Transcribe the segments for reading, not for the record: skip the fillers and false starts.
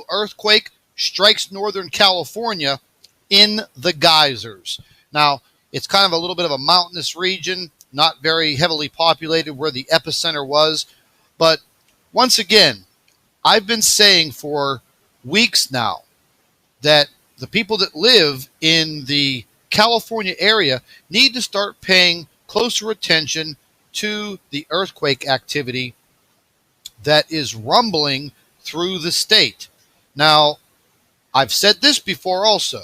earthquake strikes Northern California in the geysers. Now, it's kind of a little bit of a mountainous region, not very heavily populated where the epicenter was. But once again, I've been saying for weeks now that the people that live in the California area need to start paying closer attention to the earthquake activity that is rumbling through the state. Now, I've said this before also.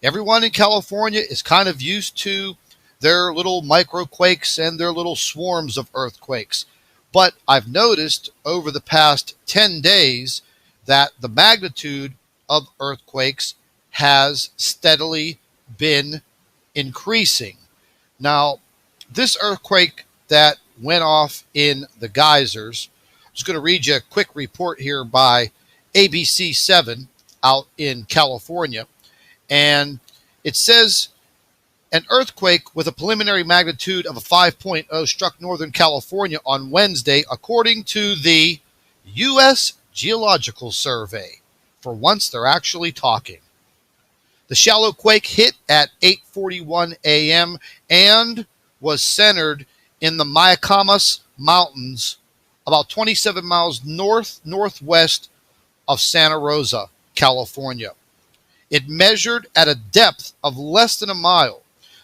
Everyone in California is kind of used to their little microquakes and their little swarms of earthquakes. But I've noticed over the past 10 days that the magnitude of earthquakes has steadily been increasing. Now, this earthquake that went off in the geysers, I'm just going to read you a quick report here by ABC 7 out in California. And it says an earthquake with a preliminary magnitude of a 5.0 struck Northern California on Wednesday, according to the U.S. Geological Survey. For once, they're actually talking. The shallow quake hit at 8:41 a.m. and was centered in the Mayacamas Mountains, about 27 miles northwest of Santa Rosa, California. It measured at a depth of less than a mile.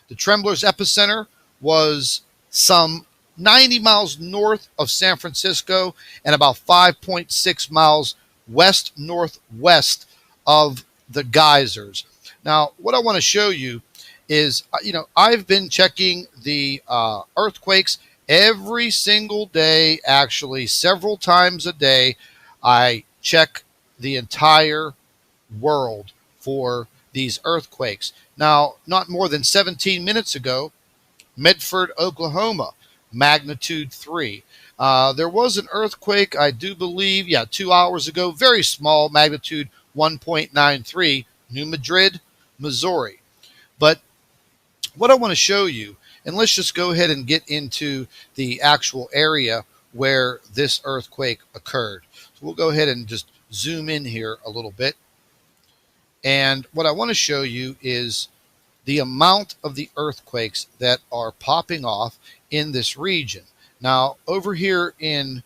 The trembler's epicenter was some 90 miles north of San Francisco and about 5.6 miles west-northwest of the geysers. Now, what I want to show you is, I've been checking the earthquakes every single day, actually, several times a day. I check the entire world for these earthquakes. Now, not more than 17 minutes ago, Medford, Oklahoma, magnitude 3. There was an earthquake, I do believe, 2 hours ago, very small, magnitude 1.93, New Madrid, Missouri. But what I want to show you, and let's just go ahead and get into the actual area where this earthquake occurred. So we'll go ahead and just zoom in here a little bit. And what I want to show you is the amount of the earthquakes that are popping off in this region. Now, over here in,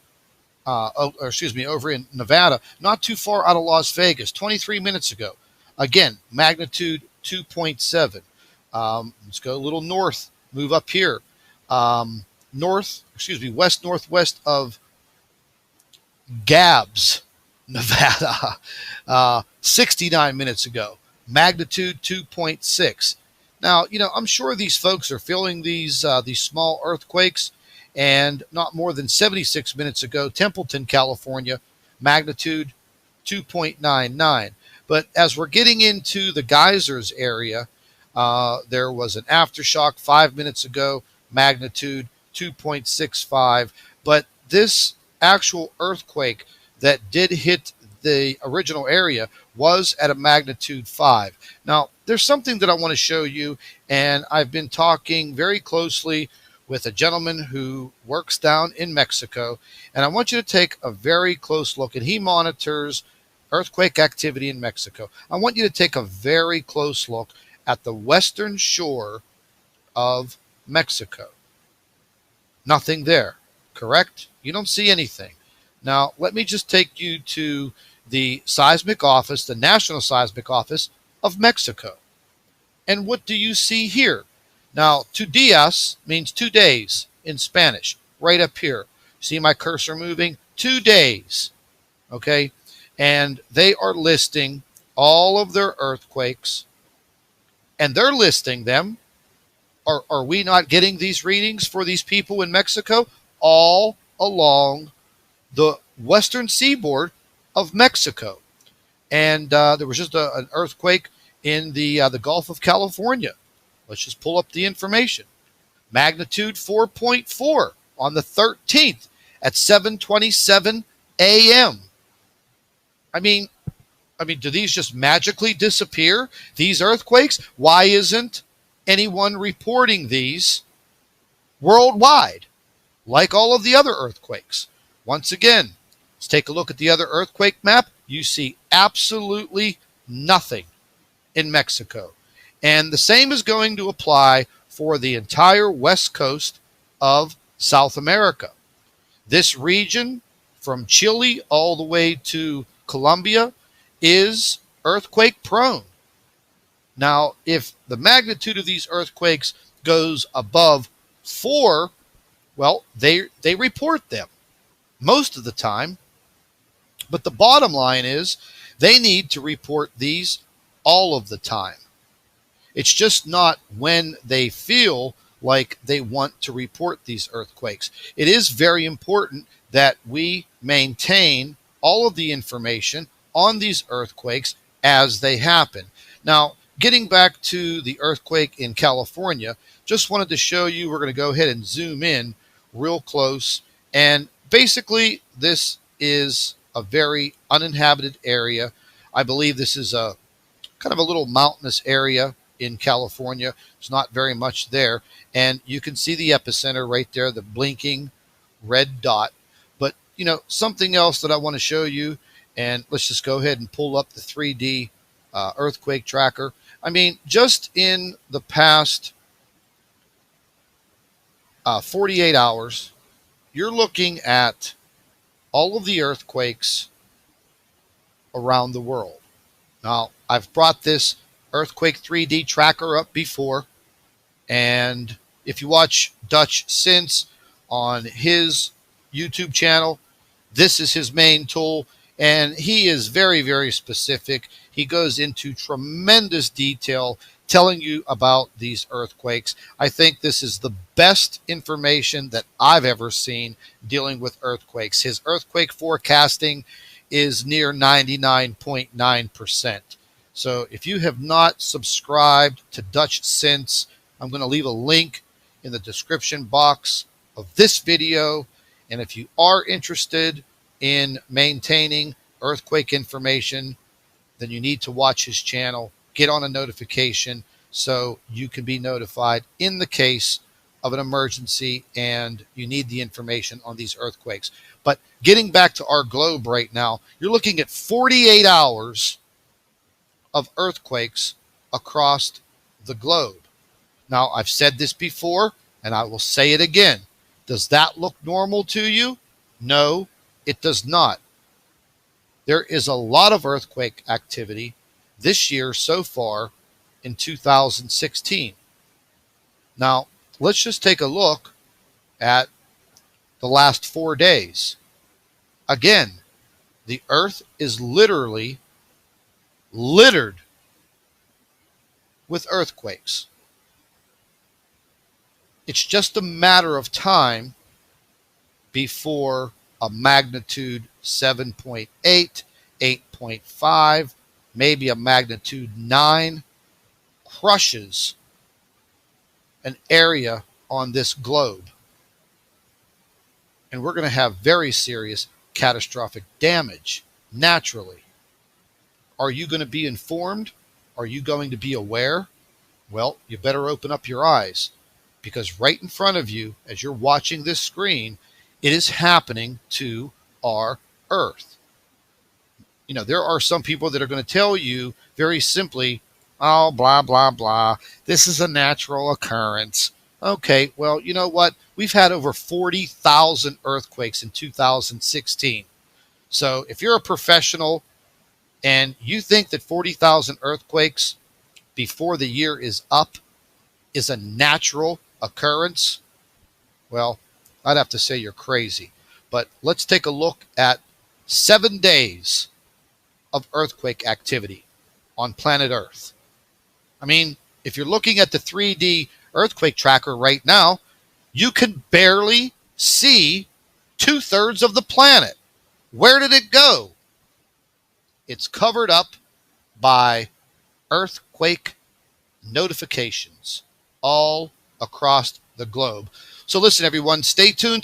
over in Nevada, not too far out of Las Vegas, 23 minutes ago, again, magnitude 2.7. Let's go a little north, move up here, west-northwest of Gabbs, Nevada, 69 minutes ago, magnitude 2.6. Now, I'm sure these folks are feeling these small earthquakes, and not more than 76 minutes ago, Templeton, California, magnitude 2.99. But as we're getting into the geysers area, there was an aftershock 5 minutes ago, magnitude 2.65. But this actual earthquake that did hit the original area was at a magnitude 5. Now, there's something that I want to show you, and I've been talking very closely with a gentleman who works down in Mexico, and I want you to take a very close look, and he monitors earthquake activity in Mexico. I want you to take a very close look at the western shore of Mexico. Nothing there, correct? You don't see anything. Now, let me just take you to the seismic office, the National Seismic Office of Mexico. And what do you see here? Now, 2 días means 2 days in Spanish, right up here. See my cursor moving? 2 days, okay? And they are listing all of their earthquakes, and they're listing them. Are we not getting these readings for these people in Mexico? All along the western seaboard of Mexico. And there was just an earthquake in the Gulf of California. Let's just pull up the information. Magnitude 4.4 on the 13th at 7:27 a.m. I mean, do these just magically disappear, these earthquakes? Why isn't anyone reporting these worldwide, like all of the other earthquakes? Once again, let's take a look at the other earthquake map you see absolutely nothing in Mexico. And the same is going to apply for the entire west coast of South America. This region, from Chile all the way to Colombia, is earthquake prone. Now, if the magnitude of these earthquakes goes above 4, well, they report them most of the time. But the bottom line is they need to report these all of the time. It's just not when they feel like they want to report these earthquakes. It is very important that we maintain all of the information on these earthquakes as they happen. Now, getting back to the earthquake in California, just wanted to show you, we're going to go ahead and zoom in real close. And basically, this is a very uninhabited area. I believe this is a kind of a little mountainous area in California. There's not very much there. And you can see the epicenter right there, the blinking red dot. But, you know, something else that I want to show you, and let's just go ahead and pull up the 3D earthquake tracker. I mean, just in the past 48 hours, you're looking at all of the earthquakes around the world. Now, I've brought this earthquake 3D tracker up before, and if you watch Dutch Since on his YouTube channel, this is his main tool, and he is very, very specific. He goes into tremendous detail telling you about these earthquakes. I think this is the best information that I've ever seen dealing with earthquakes. His earthquake forecasting is near 99.9%. So if you have not subscribed to Dutch Since, I'm going to leave a link in the description box of this video. And if you are interested in maintaining earthquake information, then you need to watch his channel, get on a notification so you can be notified in the case of an emergency and you need the information on these earthquakes. But getting back to our globe right now, you're looking at 48 hours of earthquakes across the globe. Now, I've said this before, and I will say it again. Does that look normal to you? No, it does not. There is a lot of earthquake activity this year so far in 2016. Now, let's just take a look at the last 4 days. Again, the earth is literally littered with earthquakes. It's just a matter of time before a magnitude 7.8, 8.5, maybe a magnitude 9 crushes an area on this globe. And we're going to have very serious catastrophic damage naturally. Are you going to be informed? Are you going to be aware? Well, you better open up your eyes, because right in front of you, as you're watching this screen, it is happening to our Earth. You know, there are some people that are going to tell you very simply, oh, blah, blah, blah, this is a natural occurrence. Okay, well, you know what? We've had over 40,000 earthquakes in 2016. So if you're a professional and you think that 40,000 earthquakes before the year is up is a natural occurrence, well, I'd have to say you're crazy. But let's take a look at 7 days of earthquake activity on planet Earth. I mean, if you're looking at the 3D earthquake tracker right now, you can barely see 2/3 of the planet. Where did it go? It's covered up by earthquake notifications all across the globe. So listen, everyone, stay tuned.